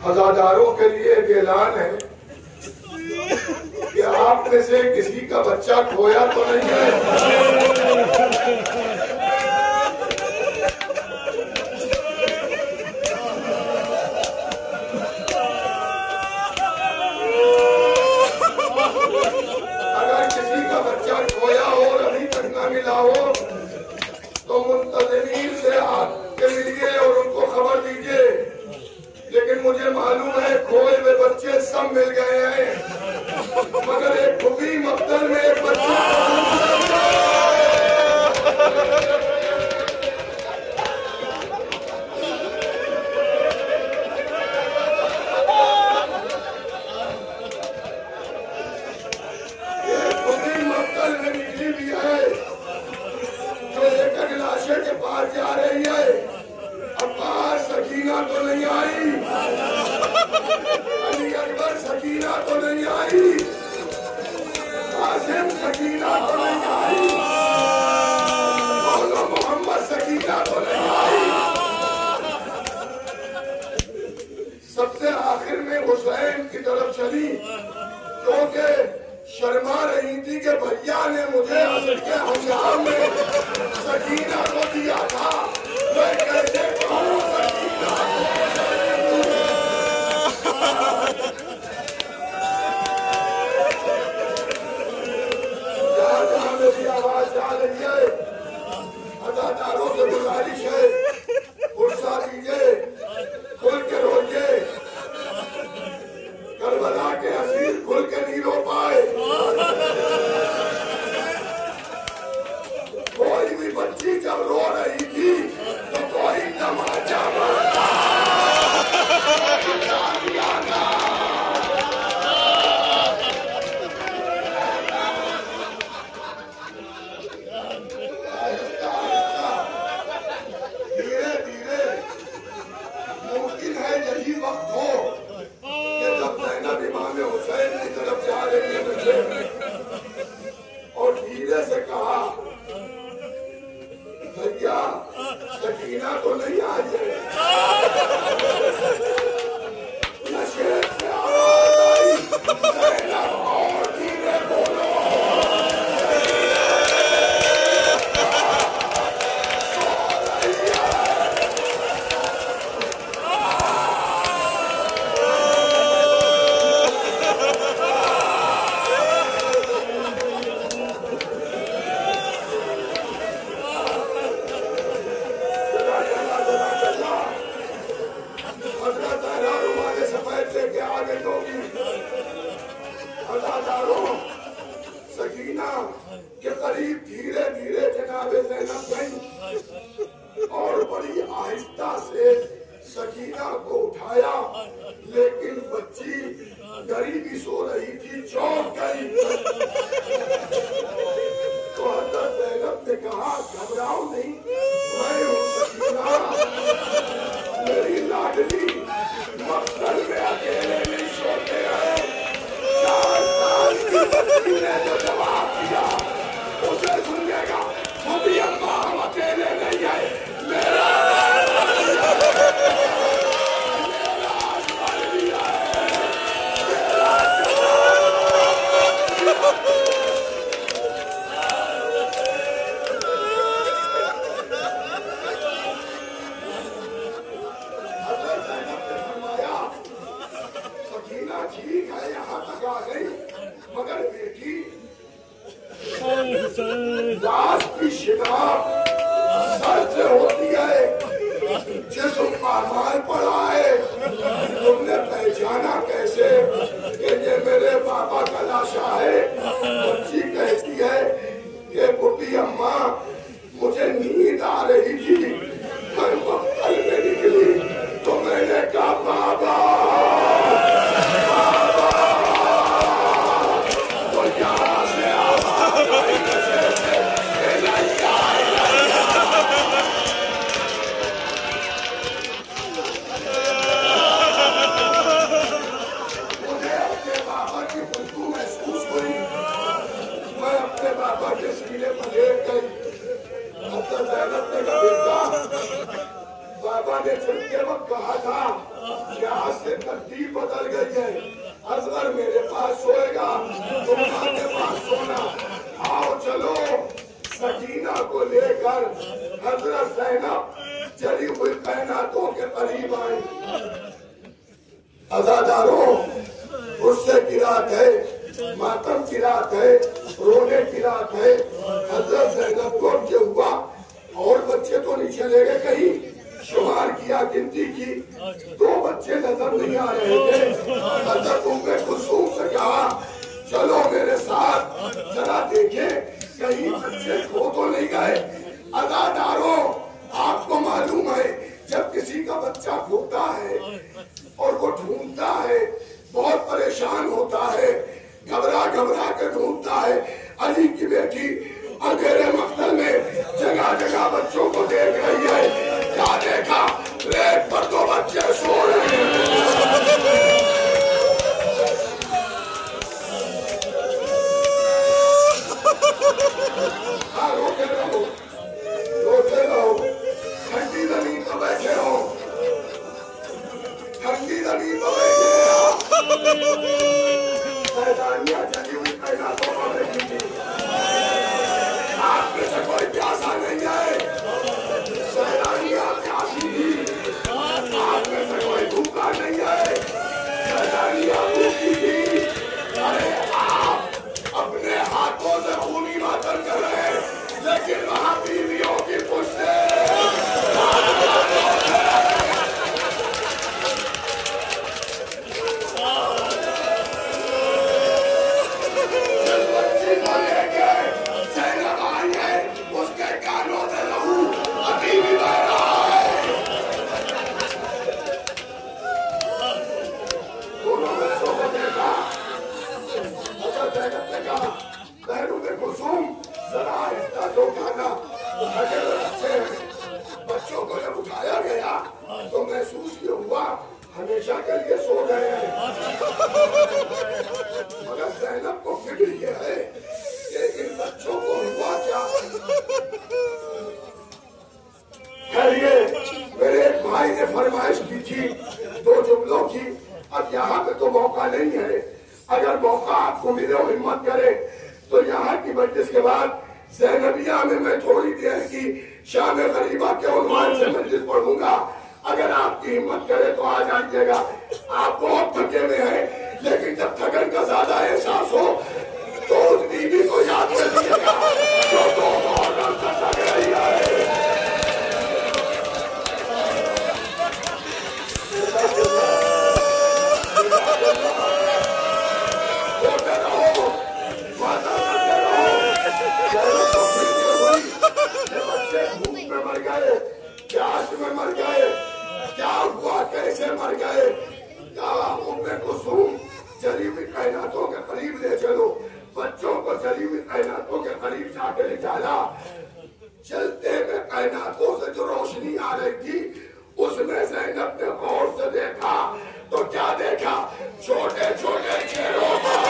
हजारों के लिए एक ऐलान है कि आप में से किसी का बच्चा खोया तो नहीं है। अगर किसी का बच्चा खोया हो और अभी तक ना मिला हो तो मुंतज़िमीन से आके मिलिए और उनको खबर दीजिए। लेकिन मुझे मालूम है खोए हुए बच्चे सब मिल गए हैं, मगर एक खुबी मक्तल में एक बच्चा के पास जा रही है। अब्बास सकीना तो नहीं आई, अली अकबर सकीना तो नहीं आई, कासिम सकीना तो नहीं आई, मौला मोहम्मद सकीना तो नहीं आई। सबसे आखिर में हुसैन की तरफ चली क्योंकि शर्मा रही थी कि भैया ने मुझे असद के हंगाम में सकीना को दिया था, मैं कैसे कहूँ सकीना जहाँ मेरी आवाज जा रही है, अदाकारों से गुजारिश है गुस्सा कीजिए, खुल के रोइए। करबला के असीर खुल के नहीं रो पाए। कोई भी बच्ची जब रो रही थी तो कोई तमाचा मारता धीरे धीरे मुमकिन है यही वक्त हो कि जब ज़ैनब इमाम हुसैन की तरफ जा रही है और धीरे से कहा भैया सकीना तो नहीं आई है। नशे से आवाज आई, ज़ैनब और धीरे बोलो। सकीना के करीब धीरे धीरे जनाबे ज़ैनब गई और बड़ी आहिस्ता से सकीना को उठाया, लेकिन बच्ची गरीबी सो रही थी, चौंक गई। तो हज़रत ज़ैनब ने कहा घबराओ नहीं, मैं हूँ सकीना, मेरी लाडली मक्तल में अकेले नहीं सोते हैं। 4 साल की बच्ची ने जो जवाब दिया उसे सुनिएगा। अभी अम्मा हम अकेले नहीं है, मेरा अब्बा ने चलते वक्त कहा था कि आज से तरतीब बदल गई है, असगर मेरे पास सोएगा, तुम्हारे पास सोना। आओ चलो, सकीना को लेकर हजरत ज़ैनब जली हुई कायनातों के करीब आई। अज़ादारों, गुस्से की रात है, मातम की रात है, रोने की रात है। हजरत ज़ैनब को जो हुआ और बच्चे तो नहीं चले गए कहीं, शुमार किया, गिनती की, 2 बच्चे नजर नहीं आ रहे थे। हजरत उम्मे कुलसूम से कहा चलो मेरे साथ जरा देखें कहीं बच्चे खो तो नहीं गए। अज़ादारों, आपको मालूम है जब किसी का बच्चा खोता है और वो ढूंढता है, बहुत परेशान होता है, घबरा घबरा के ढूंढता है। अली की बेटी अंधेरे मख्तल में जगह जगह बच्चों को देख रही है। क्या देखा? रेत पर 2 बच्चे सो रहे हैं। रोते रहो, रोते रहो, ठंडी जमीन पर बैठे हो, ठंडी जमीन पर बैठे शैतानियां चली हुई कायनातों पर बैठी थी। आप में से कोई प्यासा नहीं है, शैतानियां प्यासी थी। आप में से कोई भूखा नहीं है, शैतानियां भूखी थी। अरे आप अपने हाथों से खूनी मातम कर रहे हैं, लेकिन वहां बीवियों की पुष्टे बच्चों को जब उठाया गया तो महसूस ये हुआ हमेशा के लिए सो गए हैं। मगर ज़ैनब को फिक्र ये है कि इन बच्चों को हुआ क्या। खैरिए, मेरे एक भाई ने फरमाइश की थी 2 जुमलों की। अब यहाँ पे तो मौका नहीं है, अगर मौका आपको मिले और हिम्मत करे तो यहाँ की मजलिस के बाद ज़ैनबिया में मैं थोड़ी देर की शाम गरीबा के उन्वान से मजलिस पढ़ूंगा। अगर आपकी हिम्मत करे तो आ जाइएगा। आप बहुत थके हुए हैं, लेकिन जब थकन का ज्यादा एहसास हो तो उस बीवी को याद रखिएगा जो तो बहुत थक रही है। मर गए, प्यास में मर गए, क्या हुआ, कैसे मर गए? क्या उम्मे कुलसूम जली हुई कायनातों के करीब ले चलो। बच्चों को जली हुई कायनातों के करीब जाके ले जाना। चलते में कायनातों से जो रोशनी आ रही थी उसमें ज़ैनब ने गौर से देखा तो क्या देखा? छोटे छोटे चेहरों पर